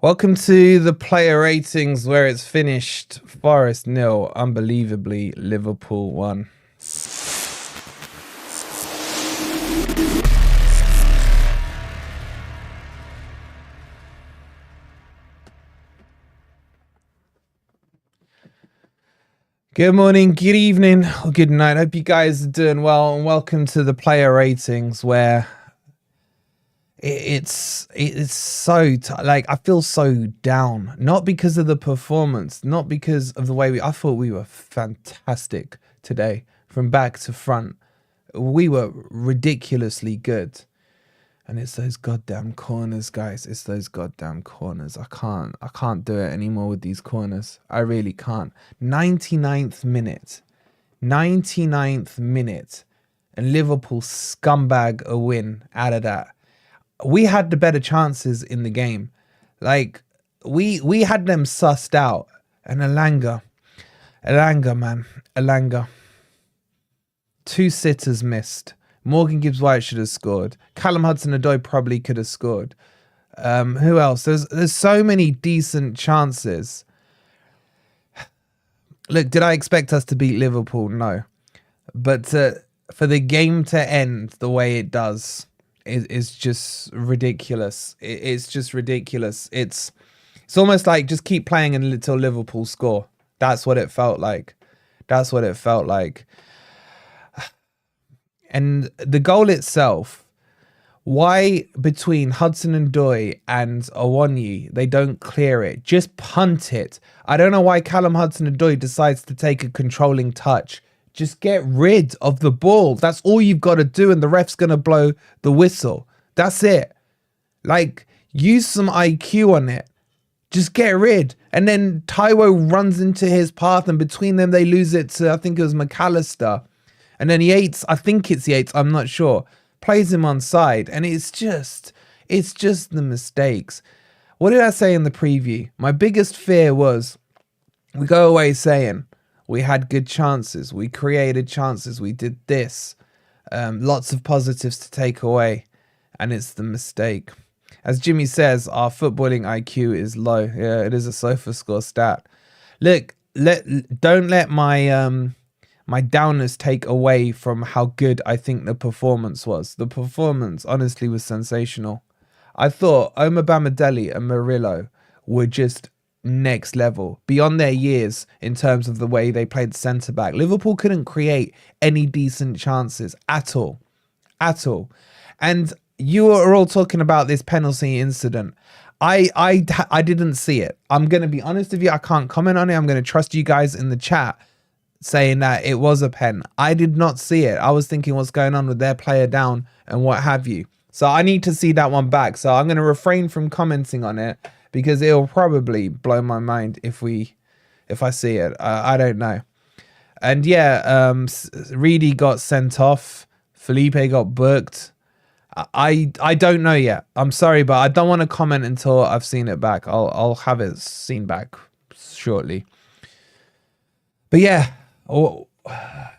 Welcome to the player ratings where it's finished Forest 0, unbelievably Liverpool 1. Good morning, good evening, or good night. Hope you guys are doing well, and welcome to the player ratings where it's so like I feel so down, not because of the performance, not because of the way I thought we were fantastic today from back to front. We were ridiculously good, and it's those goddamn corners, guys. It's those goddamn corners. I can't do it anymore with these corners. I really can't. 99th minute, and Liverpool scumbag a win out of that. We had the better chances in the game. Like, we had them sussed out. And Elanga, man. Elanga. 2 sitters missed. Morgan Gibbs-White should have scored. Callum Hudson-Odoi probably could have scored. Who else? There's so many decent chances. Look, did I expect us to beat Liverpool? No. But for the game to end the way it does is just ridiculous. It's just ridiculous. It's almost like just keep playing until Liverpool score. That's what it felt like. That's what it felt like. And the goal itself, why between Hudson-Odoi and Awoniyi, they don't clear it. Just punt it. I don't know why Callum Hudson-Odoi decides to take a controlling touch. Just get rid of the ball. That's all you've got to do, and the ref's going to blow the whistle. That's it. Like, use some IQ on it. Just get rid. And then Taiwo runs into his path, and between them, they lose it to, I think it was McAllister. And then Yates, I think it's Yates, I'm not sure, plays him on side. And it's just the mistakes. What did I say in the preview? My biggest fear was we go away saying, we had good chances. We created chances. We did this. Lots of positives to take away. And it's the mistake. As Jimmy says, our footballing IQ is low. Yeah, it is a Sofascore stat. Look, don't let my my downers take away from how good I think the performance was. The performance, honestly, was sensational. I thought Omar Bamadeli and Murillo were just next level, beyond their years in terms of the way they played centre back. Liverpool couldn't create any decent chances at all. And you are all talking about this penalty incident. I didn't see it. I'm going to be honest with you. I can't comment on it. I'm going to trust you guys in the chat saying that it was a pen. I did not see it. I was thinking what's going on with their player down and what have you. So I need to see that one back. So I'm going to refrain from commenting on it, because it'll probably blow my mind if I see it. I don't know. And yeah, Reedy got sent off. Felipe got booked. I don't know yet. I'm sorry, but I don't want to comment until I've seen it back. I'll have it seen back shortly. But yeah,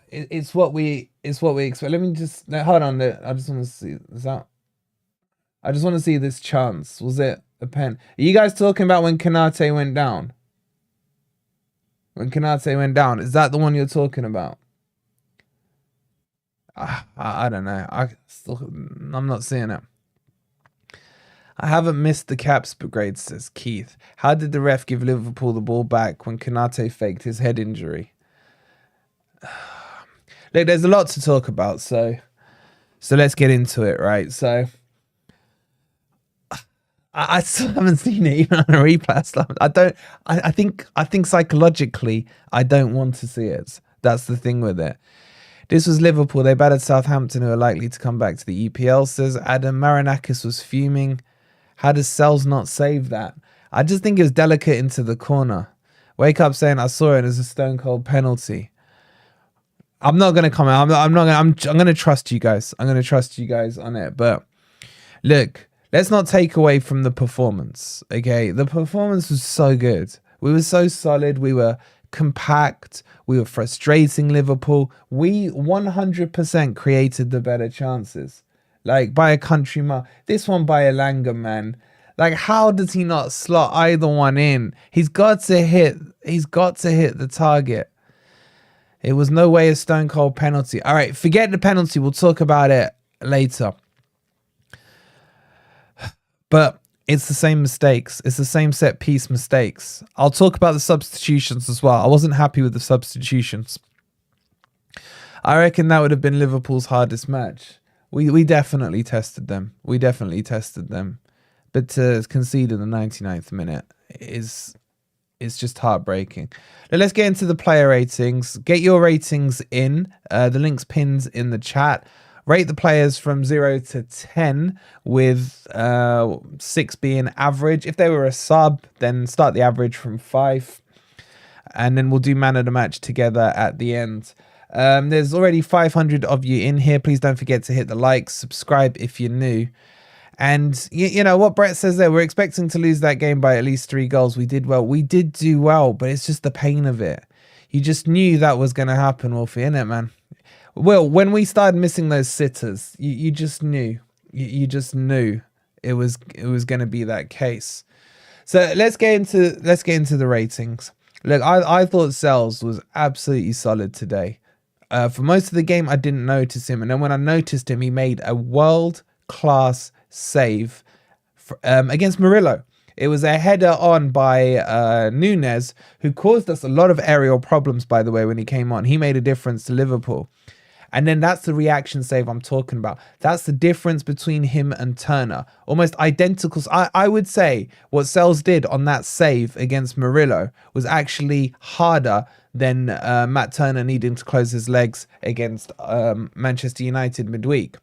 it's what we expect. Let me just hold on. I just want to see. I just want to see this chance. Was it a pen? Are you guys talking about when Konate went down? When Konate went down, is that the one you're talking about? I don't know. I'm not seeing it. I haven't missed the caps brigade, says Keith. How did the ref give Liverpool the ball back when Konate faked his head injury? Look, there's a lot to talk about, so let's get into it, right? So I still haven't seen it even on a replay. I think psychologically I don't want to see it. That's the thing with it. This was Liverpool. They battered Southampton, who are likely to come back to the EPL, says Adam. Marinakis was fuming. How does Sells not save that? I just think it was delicate into the corner. Wake up saying I saw it as a stone cold penalty. I'm not going to comment. I'm going to trust you guys. I'm going to trust you guys on it. But look, let's not take away from the performance. Okay, the performance was so good. We were so solid. We were compact. We were frustrating Liverpool. We 100% created the better chances. Like by a country mile. This one by Elanga, man. Like, how does he not slot either one in? He's got to hit the target. It was no way a stone cold penalty. All right, forget the penalty. We'll talk about it later. But it's the same mistakes. It's the same set piece mistakes. I'll talk about the substitutions as well. I wasn't happy with the substitutions. I reckon that would have been Liverpool's hardest match. We definitely tested them. But to concede in the 99th minute is just heartbreaking. Now let's get into the player ratings. Get your ratings in. The link's pinned in the chat. Rate the players from 0 to 10 with 6 being average. If they were a sub, then start the average from 5. And then we'll do man of the match together at the end. There's already 500 of you in here. Please don't forget to hit the like, subscribe if you're new. And you know what Brett says there, we're expecting to lose that game by at least 3 goals. We did well. We did do well, but it's just the pain of it. You just knew that was going to happen, Wolfie, innit, man? Well, when we started missing those sitters, you just knew. You just knew it was going to be that case. So let's get into the ratings. Look, I thought Sells was absolutely solid today. For most of the game, I didn't notice him, and then when I noticed him, he made a world-class save against Murillo. It was a header on by Nunes, who caused us a lot of aerial problems, by the way, when he came on. He made a difference to Liverpool. And then that's the reaction save I'm talking about. That's the difference between him and Turner. Almost identical. I would say what Sells did on that save against Murillo was actually harder than Matt Turner needing to close his legs against Manchester United midweek.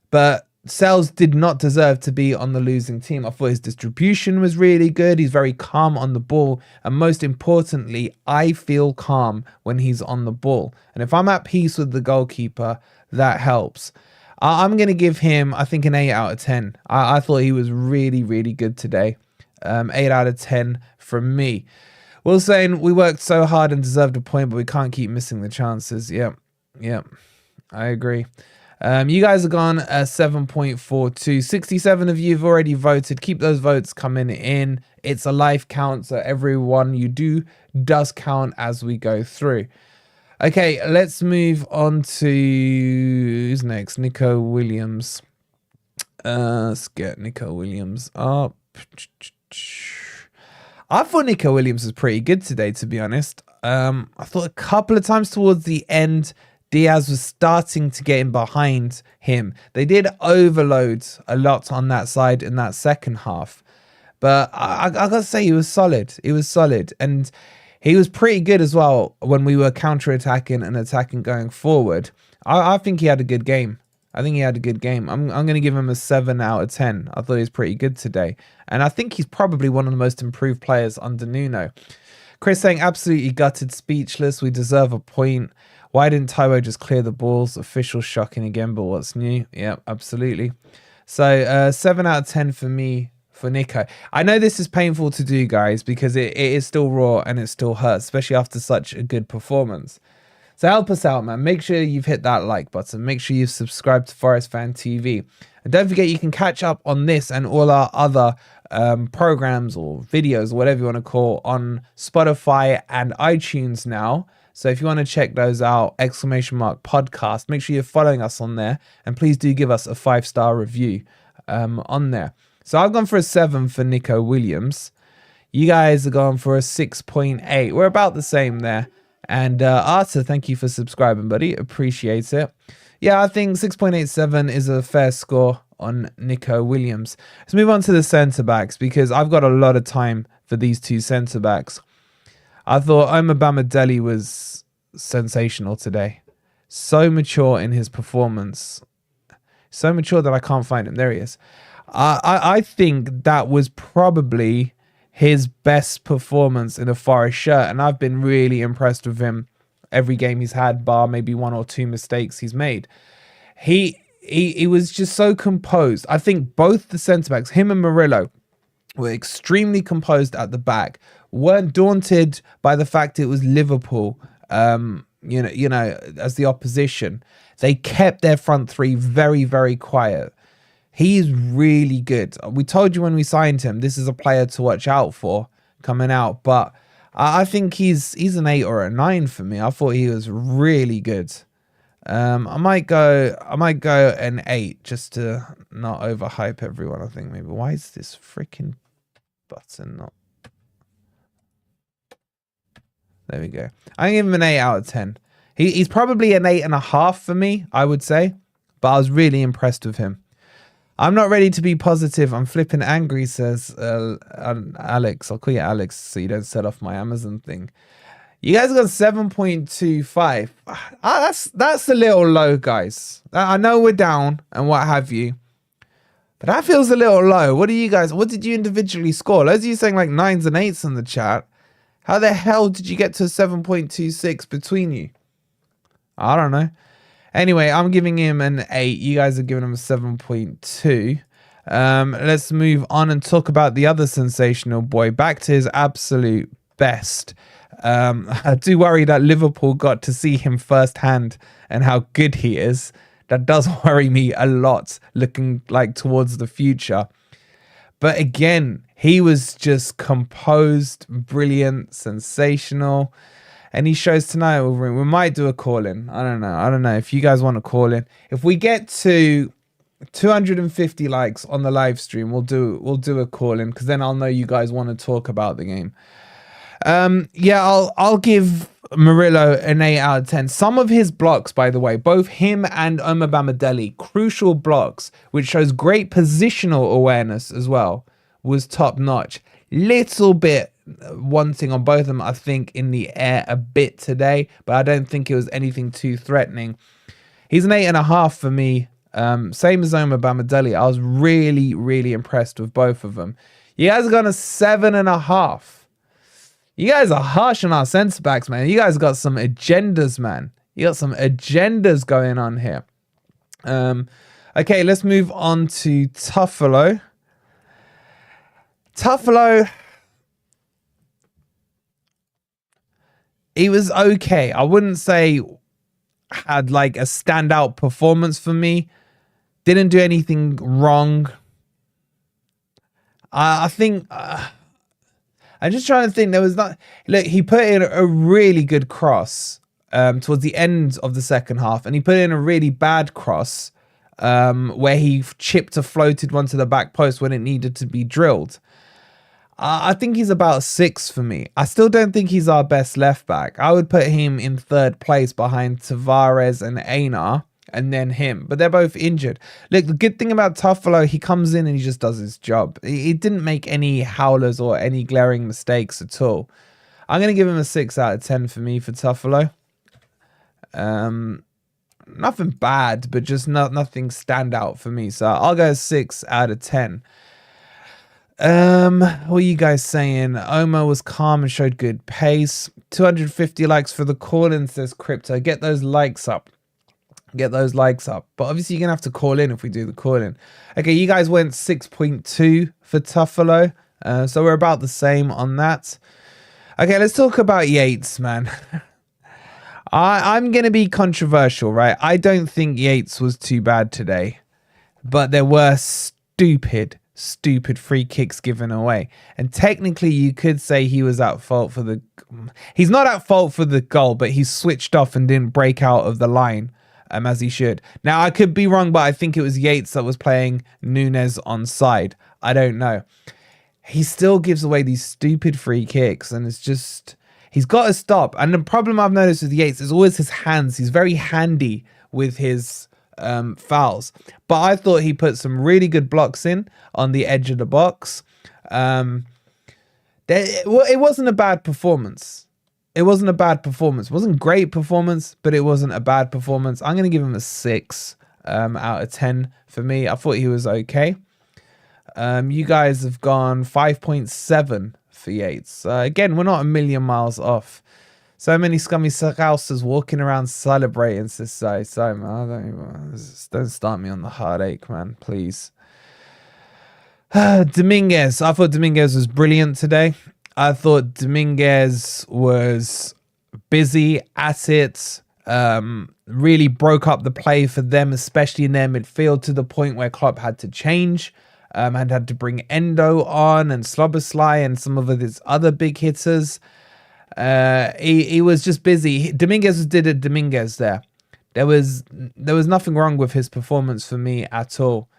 But Sells did not deserve to be on the losing team. I thought his distribution was really good. He's very calm on the ball. And most importantly, I feel calm when he's on the ball. And if I'm at peace with the goalkeeper, that helps. I'm going to give him, I think, an 8 out of 10. I thought he was really, really good today. 8 out of 10 from me. Will saying we worked so hard and deserved a point, but we can't keep missing the chances. Yep. I agree. You guys are gone 7.42. 67 of you have already voted. Keep those votes coming in. It's a live count, so everyone you do does count as we go through. Okay, let's move on to who's next? Nico Williams. Let's get Nico Williams up. I thought Nico Williams was pretty good today, to be honest. I thought a couple of times towards the end, Diaz was starting to get in behind him. They did overload a lot on that side in that second half. But I got to say, he was solid. He was solid. And he was pretty good as well when we were counter-attacking and attacking going forward. I think he had a good game. I'm going to give him a 7 out of 10. I thought he was pretty good today. And I think he's probably one of the most improved players under Nuno. Chris saying, absolutely gutted, speechless. We deserve a point. Why didn't Taiwo just clear the balls? Official shocking again, but what's new? Yeah, absolutely. So 7 out of 10 for me for Nico. I know this is painful to do, guys, because it is still raw and it still hurts, especially after such a good performance. So help us out, man. Make sure you've hit that like button. Make sure you've subscribed to Forest Fan TV. And don't forget, you can catch up on this and all our other programs or videos, or whatever you want to call, on Spotify and iTunes now. So if you want to check those out, ! podcast, make sure you're following us on there. And please do give us a 5-star review on there. So I've gone for a 7 for Nico Williams. You guys are going for a 6.8. We're about the same there. And Arthur, thank you for subscribing, buddy. Appreciate it. Yeah, I think 6.87 is a fair score on Nico Williams. Let's move on to the centre-backs, because I've got a lot of time for these two centre-backs. I thought Omobamidele was sensational today. So mature in his performance. So mature that I can't find him. There he is. I think that was probably his best performance in a Forest shirt. And I've been really impressed with him every game he's had, bar maybe 1 or 2 mistakes he's made. He was just so composed. I think both the centre-backs, him and Murillo, were extremely composed at the back, weren't daunted by the fact it was Liverpool, you know, as the opposition. They kept their front three very, very quiet. He's really good. We told you when we signed him, this is a player to watch out for coming out. But I think he's an 8 or a 9 for me. I thought he was really good. I might go an 8 just to not overhype everyone. I think maybe. Why is this freaking button not? There we go. I give him an 8 out of 10. He's probably an 8.5 for me, I would say. But I was really impressed with him. I'm not ready to be positive. I'm flipping angry, says Alex. I'll call you Alex so you don't set off my Amazon thing. You guys got 7.25. That's a little low, guys. I know we're down and what have you. But that feels a little low. What did you individually score? Loads of you saying like 9s and 8s in the chat. How the hell did you get to 7.26 between you? I don't know. Anyway, I'm giving him an 8. You guys are giving him a 7.2. Let's move on and talk about the other sensational boy. Back to his absolute best. I do worry that Liverpool got to see him firsthand and how good he is. That does worry me a lot, looking like towards the future. But again, he was just composed, brilliant, sensational. And he shows tonight, we might do a call-in. I don't know if you guys want to call in. If we get to 250 likes on the live stream, we'll do a call-in, because then I'll know you guys want to talk about the game. Yeah, I'll give Murillo an 8 out of 10. Some of his blocks, by the way, both him and Omar Bamadeli, crucial blocks, which shows great positional awareness as well, was top notch. Little bit wanting on both of them, I think, in the air a bit today, but I don't think it was anything too threatening. He's an 8.5 for me. Same as Omar Bamadeli. I was really, really impressed with both of them. You guys got a 7.5. You guys are harsh on our centre backs, man. You guys got some agendas, man. You got some agendas going on here. Okay, let's move on to Tuffalo. Tuffalo, he was okay. I wouldn't say had like a standout performance for me. Didn't do anything wrong. I think... I'm just trying to think. There was not... Look, he put in a really good cross towards the end of the second half. And he put in a really bad cross where he chipped or floated one to the back post when it needed to be drilled. I think he's about 6 for me. I still don't think he's our best left back. I would put him in 3rd place behind Tavares and Einar, and then him. But they're both injured. Look, the good thing about Tuffalo, he comes in and he just does his job. He didn't make any howlers or any glaring mistakes at all. I'm going to give him a 6 out of 10 for me for Tuffalo. Nothing bad, but just nothing stand out for me. So I'll go 6 out of 10. What are you guys saying? Omar was calm and showed good pace. 250 likes for the call-in, says Crypto. Get those likes up. Get those likes up. But obviously, you're going to have to call in if we do the call-in. Okay, you guys went 6.2 for Tuffalo. So we're about the same on that. Okay, let's talk about Yates, man. I'm going to be controversial, right? I don't think Yates was too bad today. But there were stupid free kicks given away. And technically, you could say he was at fault for the... He's not at fault for the goal, but he switched off and didn't break out of the line as he should. Now, I could be wrong, but I think it was Yates that was playing Nunes onside. I don't know. He still gives away these stupid free kicks, and it's just... He's got to stop. And the problem I've noticed with Yates is always his hands. He's very handy with his... fouls, but I thought he put some really good blocks in on the edge of the box. It wasn't a bad performance. It wasn't a bad performance. It wasn't a great performance, but it wasn't a bad performance. I'm going to give him a 6 out of 10 for me. I thought he was okay. You guys have gone 5.7 for Yates. Again, we're not a million miles off. So many scummy Scousers walking around celebrating, says Simon. Don't start me on the heartache, man, please. Dominguez. I thought Dominguez was brilliant today. I thought Dominguez was busy at it. Really broke up the play for them, especially in their midfield, to the point where Klopp had to change and had to bring Endo on and Slobosly and some of his other big hitters. He was just busy. Dominguez did a Dominguez there. There was nothing wrong with his performance for me at all.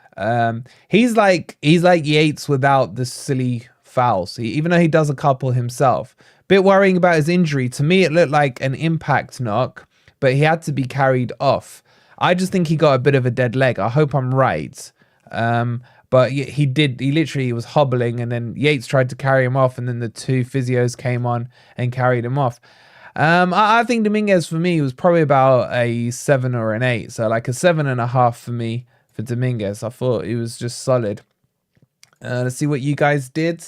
He's like Yates without the silly fouls. Even though he does a couple himself. Bit worrying about his injury. To me, it looked like an impact knock, but he had to be carried off. I just think he got a bit of a dead leg. I hope I'm right. But he did. He literally was hobbling, and then Yates tried to carry him off, and then the two physios came on and carried him off. I think Dominguez for me was probably about a 7 or an 8. So like a 7.5 for me for Dominguez. I thought he was just solid. Let's see what you guys did.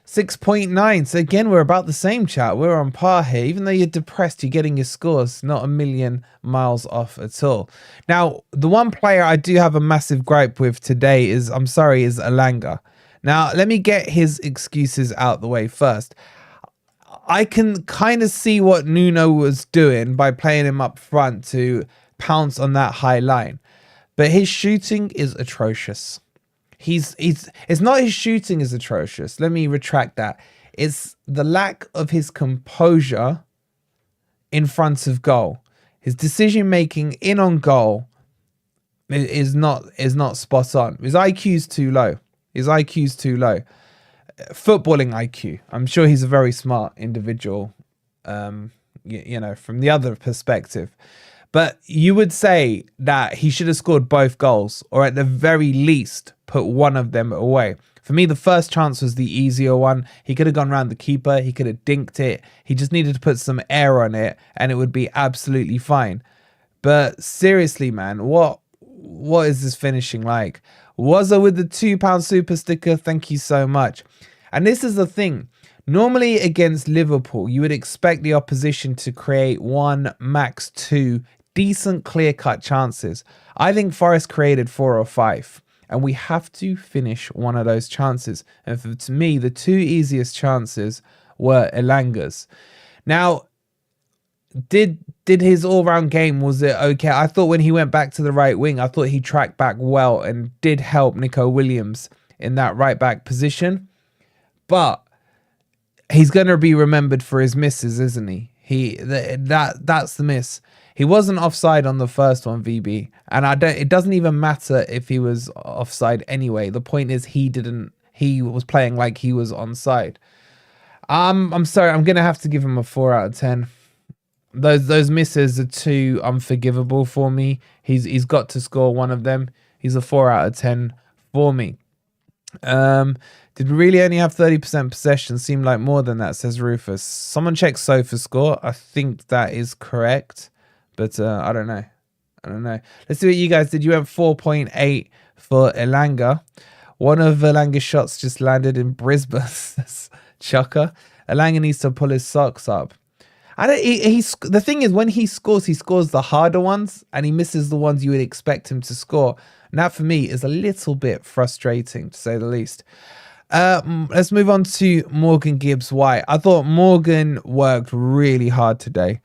6.9. So again, we're about the same, chat. We're on par here. Even though you're depressed, you're getting your scores. Not a million miles off at all. Now, the one player I do have a massive gripe with today is Elanga. Now, let me get his excuses out the way first. I can kind of see what Nuno was doing by playing him up front to pounce on that high line. But his shooting is atrocious. It's not his shooting is atrocious. Let me retract that. It's the lack of his composure in front of goal. His decision making in on goal is not spot on. His IQ's too low. Footballing IQ. I'm sure he's a very smart individual, you know, from the other perspective. But you would say that he should have scored both goals, or at the very least put one of them away. For me, the first chance was the easier one. He could have gone around the keeper. He could have dinked it. He just needed to put some air on it, and it would be absolutely fine. But seriously, man, what is this finishing like? Wazza with the £2 super sticker. Thank you so much. And this is the thing. Normally against Liverpool, you would expect the opposition to create 1, max 2 decent clear-cut chances. I think Forest created 4 or 5. And we have to finish one of those chances. And to me, the 2 easiest chances were Elanga's. Now, did his all-round game, was it okay? I thought when he went back to the right wing, I thought he tracked back well and did help Nico Williams in that right-back position. But he's going to be remembered for his misses, isn't he? That's the miss. He wasn't offside on the first one, VB, and it doesn't even matter if he was offside anyway. The point is he was playing like he was onside. I'm sorry, I'm gonna have to give him a 4 out of 10. Those misses are too unforgivable for me. He's got to score one of them. He's a 4 out of 10 for me. Did we really only have 30% possession? Seemed like more than that, says Rufus. Someone check Sofascore. I think that is correct. But I don't know. Let's see what you guys did. You went 4.8 for Elanga. One of Elanga's shots just landed in Brisbane. Chucker. Elanga needs to pull his socks up. The thing is, when he scores the harder ones, and he misses the ones you would expect him to score. And that, for me, is a little bit frustrating, to say the least. Let's move on to Morgan Gibbs-White. I thought Morgan worked really hard today.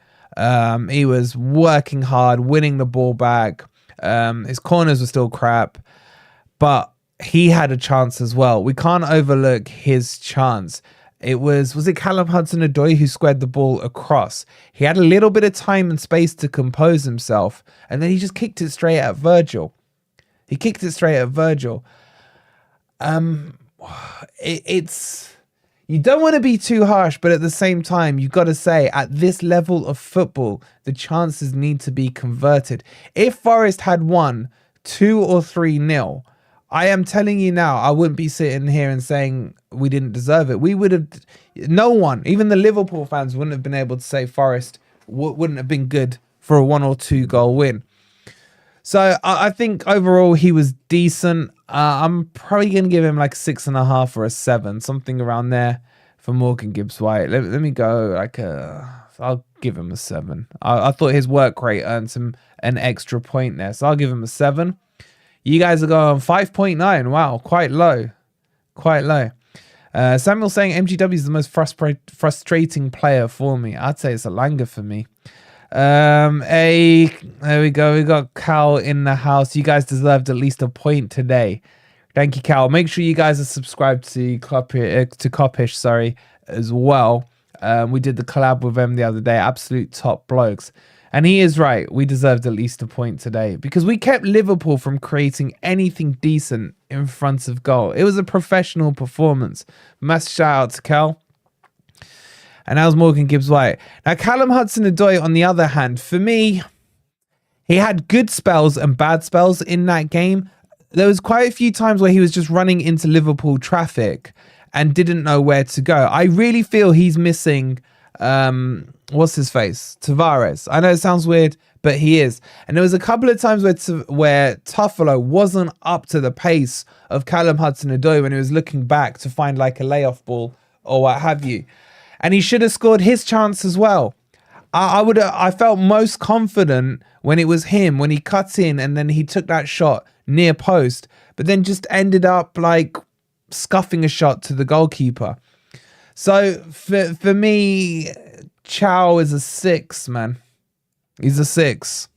He was working hard, winning the ball back. His corners were still crap, but he had a chance as well. We can't overlook his chance. Was it Callum Hudson-Odoi who squared the ball across? He had a little bit of time and space to compose himself, and then he just kicked it straight at Virgil. You don't want to be too harsh, but at the same time, you've got to say, at this level of football, the chances need to be converted. If Forest had won 2 or 3-0, I am telling you now, I wouldn't be sitting here and saying we didn't deserve it. We would have, no one, even the Liverpool fans wouldn't have been able to say Forest wouldn't have been good for a 1 or 2 goal win. So I think overall he was decent. I'm probably going to give him like 6.5 or a 7, something around there for Morgan Gibbs-White. Let me go I'll give him a 7. I thought his work rate earned him an extra point there, so I'll give him a 7. You guys are going 5.9. Wow, quite low. Samuel saying MGW is the most frustrating player for me. I'd say it's Elanga for me. There we go. We got Cal in the house. You guys deserved at least a point today. Thank you, Cal. Make sure you guys are subscribed to Copish, sorry, as well. We did the collab with them the other day. Absolute top blokes. And he is right. We deserved at least a point today because we kept Liverpool from creating anything decent in front of goal. It was a professional performance. Massive shout out to Cal. And that was Morgan Gibbs-White. Now, Callum Hudson-Odoi, on the other hand, for me, he had good spells and bad spells in that game. There was quite a few times where he was just running into Liverpool traffic and didn't know where to go. I really feel he's missing, what's his face? Tavares. I know it sounds weird, but he is. And there was a couple of times where Tuffalo wasn't up to the pace of Callum Hudson-Odoi when he was looking back to find like a layoff ball or what have you. And he should have scored his chance as well. I felt most confident when it was him, when he cut in and then he took that shot near post, but then just ended up like scuffing a shot to the goalkeeper. So for me, Chow is a 6, man. He's a 6.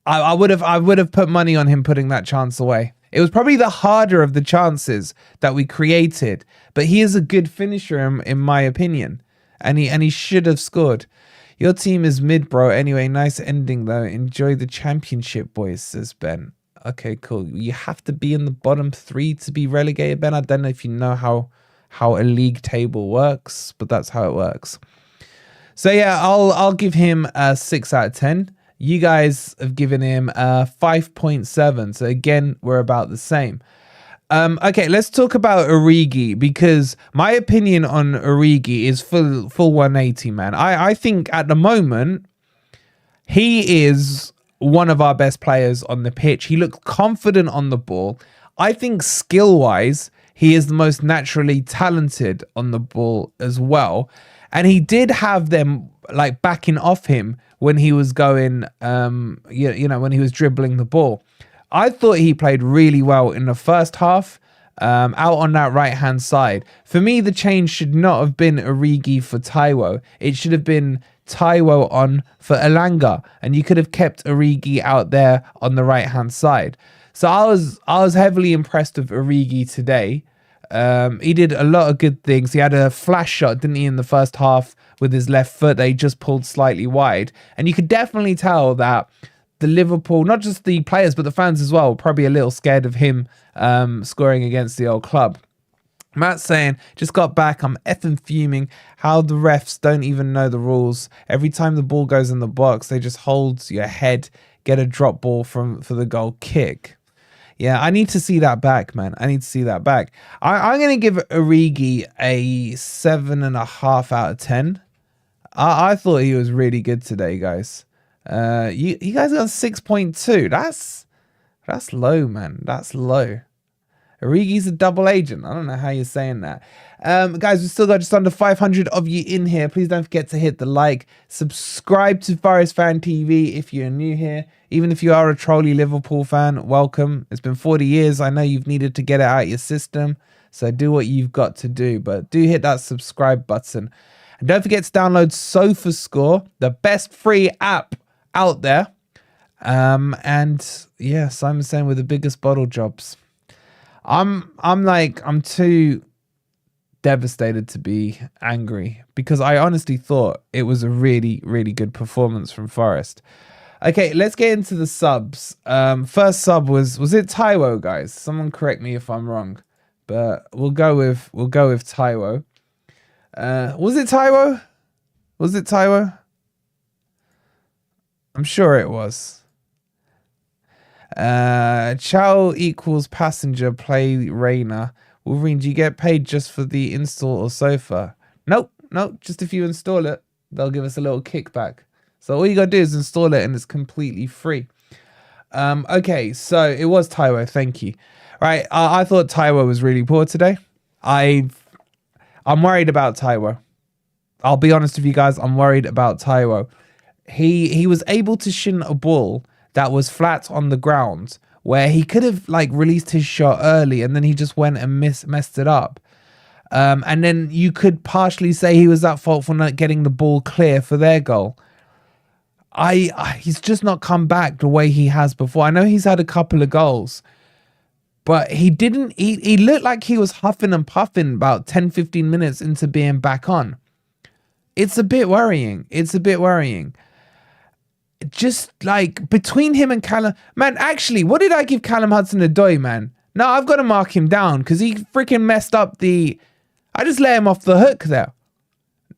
I would have put money on him putting that chance away. It was probably the harder of the chances that we created, but he is a good finisher in my opinion, and he should have scored. Your team is mid, bro. Anyway, nice ending though. Enjoy the championship, boys, says Ben. Okay, cool. You have to be in the bottom 3 to be relegated, Ben. I don't know if you know how a league table works, but that's how it works. So yeah, I'll give him a 6 out of 10. You guys have given him 5.7. So again, we're about the same. Okay, let's talk about Origi, because my opinion on Origi is full 180, man. I think at the moment, he is one of our best players on the pitch. He looks confident on the ball. I think skill-wise, he is the most naturally talented on the ball as well. And he did have them like backing off him when he was going, you know, when he was dribbling the ball. I thought he played really well in the first half, out on that right-hand side. For me, the change should not have been Origi for Taiwo. It should have been Taiwo on for Elanga, and you could have kept Origi out there on the right-hand side. So I was heavily impressed with Origi today. He did a lot of good things. He had a flash shot, didn't he, in the first half with his left foot that he just pulled slightly wide. And you could definitely tell that the Liverpool, not just the players, but the fans as well, were probably a little scared of him scoring against the old club. Matt's saying, just got back, I'm effing fuming how the refs don't even know the rules. Every time the ball goes in the box, they just hold your head, get a drop ball for the goal kick. Yeah, I need to see that back, man. I need to see that back. I'm going to give Origi a 7.5 out of 10. I thought he was really good today, guys. You guys got 6.2. That's low, man. That's low. Origi's a double agent. I don't know how you're saying that. Guys, we've still got just under 500 of you in here. Please don't forget to hit the like. Subscribe to Forest Fan TV if you're new here. Even if you are a trolley Liverpool fan, welcome. It's been 40 years. I know you've needed to get it out of your system. So do what you've got to do. But do hit that subscribe button. And don't forget to download Sofascore, the best free app out there. And yeah, Simon's saying with the biggest bottle jobs. I'm too devastated to be angry because I honestly thought it was a really, really good performance from Forest. Okay, let's get into the subs. First sub was it Taiwo, guys? Someone correct me if I'm wrong, but we'll go with Taiwo. Was it Taiwo? Was it Taiwo? I'm sure it was. Chow equals passenger play Reina. Wolverine, do you get paid just for the install or sofa? Nope, just if you install it, they'll give us a little kickback. So all you gotta do is install it and it's completely free. Okay, so it was Taiwo, thank you. Right, I thought Taiwo was really poor today. I'm worried about Taiwo. I'll be honest with you guys, I'm worried about Taiwo. He was able to shin a ball that was flat on the ground where he could have like released his shot early and then he just went and messed it up. And then you could partially say he was at fault for not getting the ball clear for their goal. he's just not come back the way he has before. I know he's had a couple of goals, but he didn't. He looked like he was huffing and puffing about 10, 15 minutes into being back on. It's a bit worrying. It's a bit worrying. Just like between him and Callum, man, actually, what did I give Callum Hudson-Odoi, man? No, I've got to mark him down because he freaking messed up I just let him off the hook there.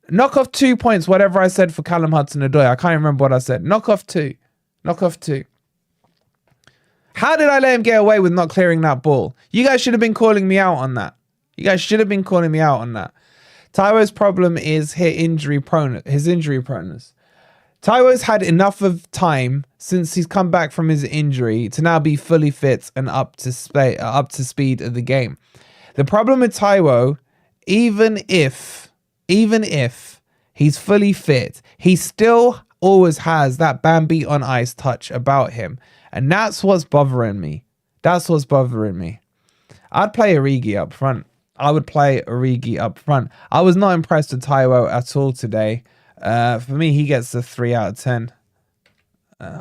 Knock off 2 points, whatever I said for Callum Hudson-Odoi. I can't remember what I said. Knock off 2. Knock off 2. How did I let him get away with not clearing that ball? You guys should have been calling me out on that. You guys should have been calling me out on that. Taiwo's problem is his injury proneness. Taiwo's had enough of time since he's come back from his injury to now be fully fit and up to speed of the game. The problem with Taiwo, even if he's fully fit, he still always has that Bambi on ice touch about him. And that's what's bothering me. That's what's bothering me. I'd play Origi up front. I would play Origi up front. I was not impressed with Taiwo at all today. For me, he gets a 3 out of 10.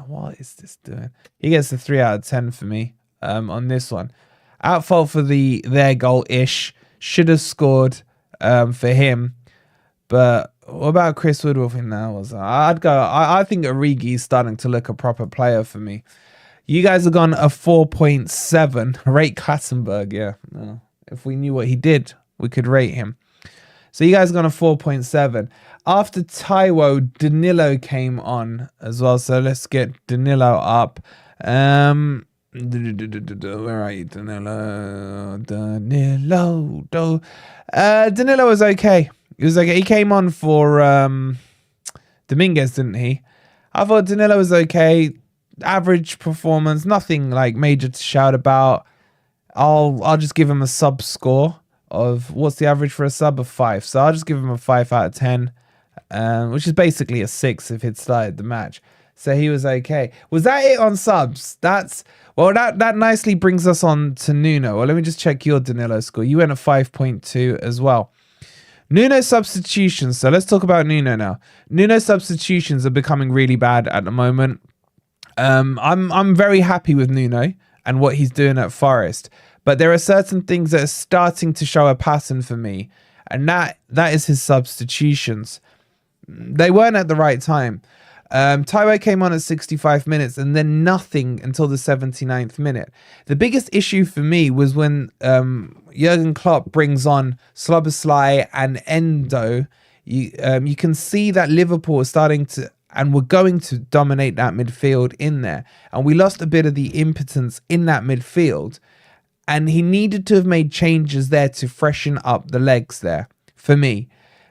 What is this doing? He gets a 3 out of 10 for me on this one. At fault for their goal-ish. Should have scored for him. But what about Chris Woodward in there? I think Origi is starting to look a proper player for me. You guys have gone a 4.7. Rate Katzenberg, yeah. No. If we knew what he did, we could rate him. So you guys have gone a 4.7. After Taiwo, Danilo came on as well. So let's get Danilo up. Where are you, Danilo? Danilo was okay. He was okay. He came on for Dominguez, didn't he? I thought Danilo was okay. Average performance, nothing like major to shout about. I'll just give him a sub score of, what's the average for a sub? Of 5. So I'll just give him a 5 out of 10, which is basically a 6 if he'd started the match. So he was okay. Was that it on subs? That nicely brings us on to Nuno. Well, let me just check your Danilo score. You went a 5.2 as well. Nuno substitutions. So let's talk about Nuno now. Nuno substitutions are becoming really bad at the moment. I'm very happy with Nuno and what he's doing at Forest, but there are certain things that are starting to show a pattern for me, and that is his substitutions. They weren't at the right time. Taiwo came on at 65 minutes and then nothing until the 79th minute. The biggest issue for me was when Jurgen Klopp brings on Szoboszlai and Endo. You can see that Liverpool is starting to, and we're going to dominate that midfield in there. And we lost a bit of the impotence in that midfield. And he needed to have made changes there to freshen up the legs there, for me.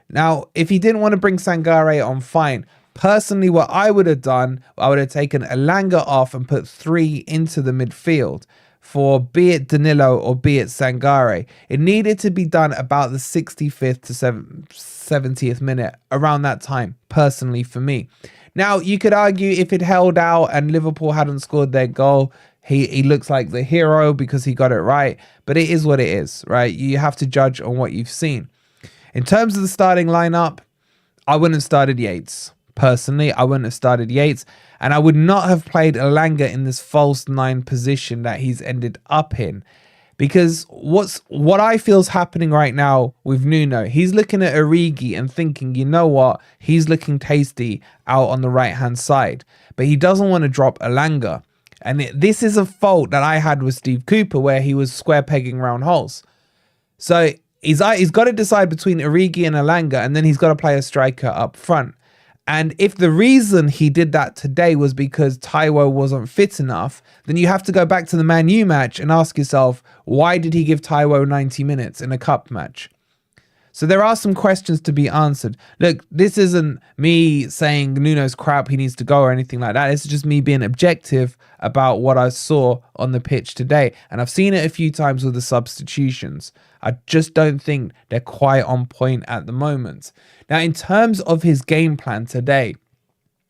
Now, if he didn't want to bring Sangare on, fine. Personally, what I would have done, I would have taken Elanga off and put 3 into the midfield for be it Danilo or be it Sangare. It needed to be done about the 65th to 70th minute, around that time, personally for me. Now, you could argue if it held out and Liverpool hadn't scored their goal, he looks like the hero because he got it right. But it is what it is, right? You have to judge on what you've seen. In terms of the starting lineup, I wouldn't have started Yates. Personally, I wouldn't have started Yates. And I would not have played Elanga in this false 9 position that he's ended up in. Because what I feel is happening right now with Nuno, he's looking at Origi and thinking, you know what? He's looking tasty out on the right-hand side. But he doesn't want to drop Elanga. And this is a fault that I had with Steve Cooper, where he was square pegging round holes. So he's got to decide between Origi and Elanga, and then he's got to play a striker up front. And if the reason he did that today was because Taiwo wasn't fit enough, then you have to go back to the Man U match and ask yourself, why did he give Taiwo 90 minutes in a cup match? So there are some questions to be answered. Look, this isn't me saying Nuno's crap, he needs to go or anything like that. It's just me being objective about what I saw on the pitch today. And I've seen it a few times with the substitutions. I just don't think they're quite on point at the moment. Now, in terms of his game plan today,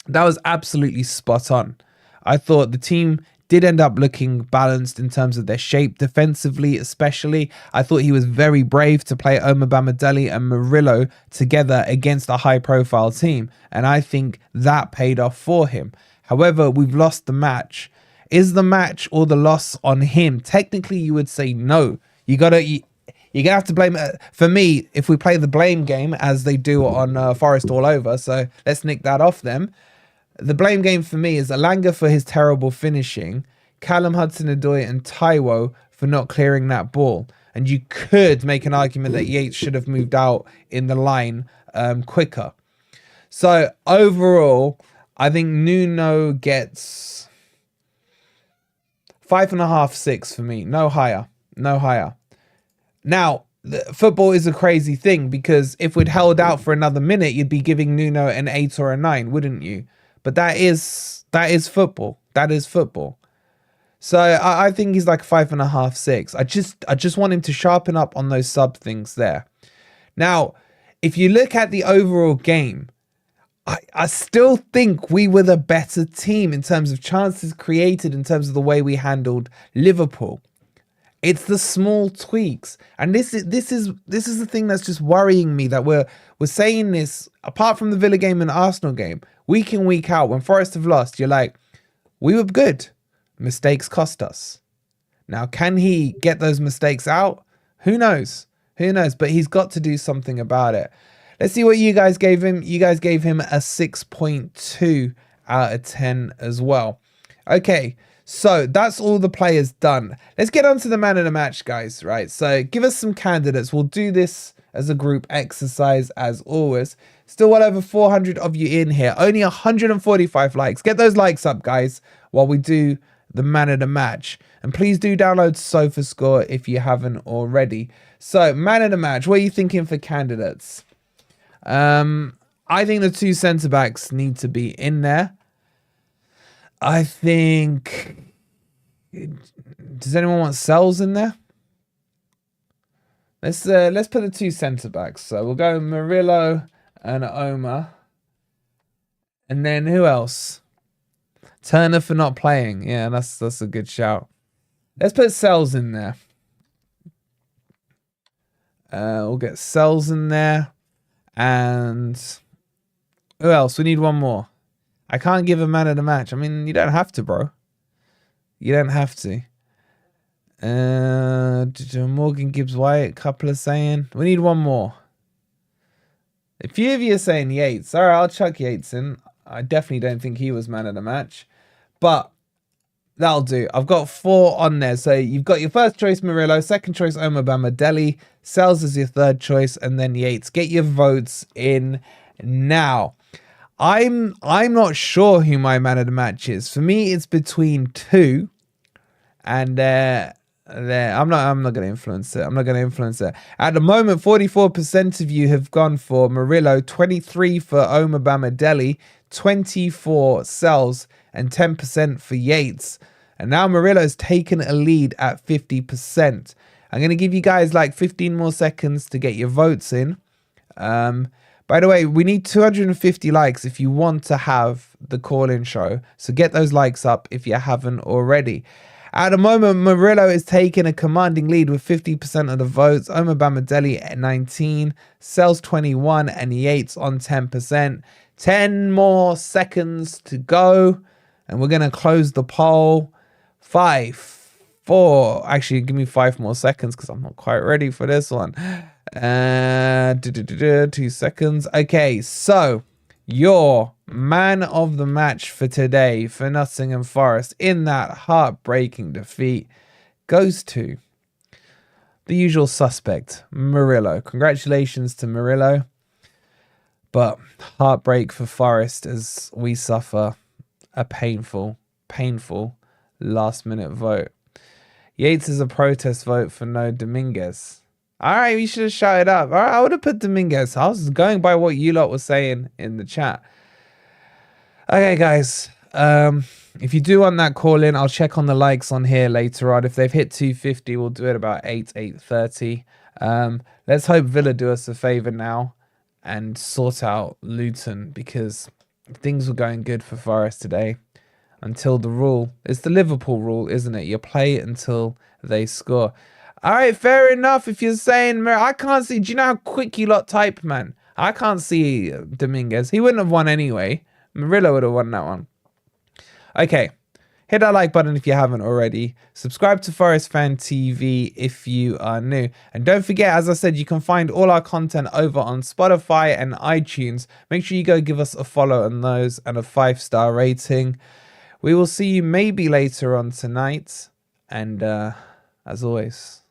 that was absolutely spot on. I thought the team did end up looking balanced in terms of their shape defensively, especially. I thought he was very brave to play Omobamidele and Murillo together against a high-profile team, and I think that paid off for him. However, we've lost the match. Is the match or the loss on him? Technically, you would say no. You're gonna have to blame it. For me, if we play the blame game as they do on Forest All Over, so let's nick that off them. The blame game for me is Elanga for his terrible finishing, Callum, Hudson-Odoi and Taiwo for not clearing that ball. And you could make an argument that Yates should have moved out in the line quicker. So overall, I think Nuno gets 5.5, 6 for me. No higher. No higher. Now, football is a crazy thing, because if we'd held out for another minute, you'd be giving Nuno an 8 or a 9, wouldn't you? But that is football. That is football. So I think he's like 5.5, 6. I just want him to sharpen up on those sub things there. Now, if you look at the overall game, I still think we were the better team in terms of chances created, in terms of the way we handled Liverpool. It's the small tweaks, and this is the thing that's just worrying me, that we're saying this apart from the Villa game and the Arsenal game, week in, week out. When Forest have lost, you're like, we were good. Mistakes cost us. Now, can he get those mistakes out? Who knows? Who knows? But he's got to do something about it. Let's see what you guys gave him. You guys gave him a 6.2 out of 10 as well. Okay. So that's all the players done. Let's get on to the man of the match, guys, right? So give us some candidates. We'll do this as a group exercise as always. Still well over 400 of you in here. Only 145 likes. Get those likes up, guys, while we do the man of the match. And please do download Sofascore if you haven't already. So man of the match, what are you thinking for candidates? I think the 2 centre-backs need to be in there. I think... Does anyone want Sells in there? Let's put the 2 centre-backs. So we'll go Murillo and Oma. And then who else? Turner for not playing. Yeah, that's a good shout. Let's put Sells in there. We'll get Sells in there. And who else? We need one more. I can't give a man of the match. I mean, you don't have to, bro. You don't have to. Morgan, Gibbs-White, couple are saying. We need one more. A few of you are saying Yates. All right, I'll chuck Yates in. I definitely don't think he was man of the match. But that'll do. I've got 4 on there. So you've got your first choice, Murillo. Second choice, Omobamidele. Sells is your third choice. And then Yates. Get your votes in now. I'm not sure who my man of the match is. For me, it's between 2, and there. I'm not going to influence it. I'm not going to influence it. At the moment, 44% of you have gone for Murillo, 23 for Omobamidele, 24 Sells, and 10% for Yates. And now Murillo's taken a lead at 50%. I'm going to give you guys like 15 more seconds to get your votes in. By the way, we need 250 likes if you want to have the call-in show. So get those likes up if you haven't already. At the moment, Murillo is taking a commanding lead with 50% of the votes. Omobamidele at 19, Sells 21, and Yates on 10%. 10 more seconds to go. And we're going to close the poll. 5, 4. Actually, give me 5 more seconds because I'm not quite ready for this one. 2 seconds. Okay, so your man of the match for today for Nottingham Forest in that heartbreaking defeat goes to the usual suspect, Murillo. Congratulations to Murillo. But heartbreak for Forest as we suffer a painful last minute vote. Yates is a protest vote for no Dominguez. All right, we should have shouted up. All right, I would have put Dominguez. I was going by what you lot were saying in the chat. Okay, guys. If you do want that call in, I'll check on the likes on here later on. If they've hit 250, we'll do it about 8:30. Let's hope Villa do us a favour now and sort out Luton, because things were going good for Forest today. until the rule. It's the Liverpool rule, isn't it? You play until they score. All right, fair enough. If you're saying, I can't see. Do you know how quick you lot type, man? I can't see Dominguez. He wouldn't have won anyway. Murillo would have won that one. Okay. Hit that like button if you haven't already. Subscribe to Forest Fan TV if you are new. And don't forget, as I said, you can find all our content over on Spotify and iTunes. Make sure you go give us a follow on those and a 5-star rating. We will see you maybe later on tonight. And as always,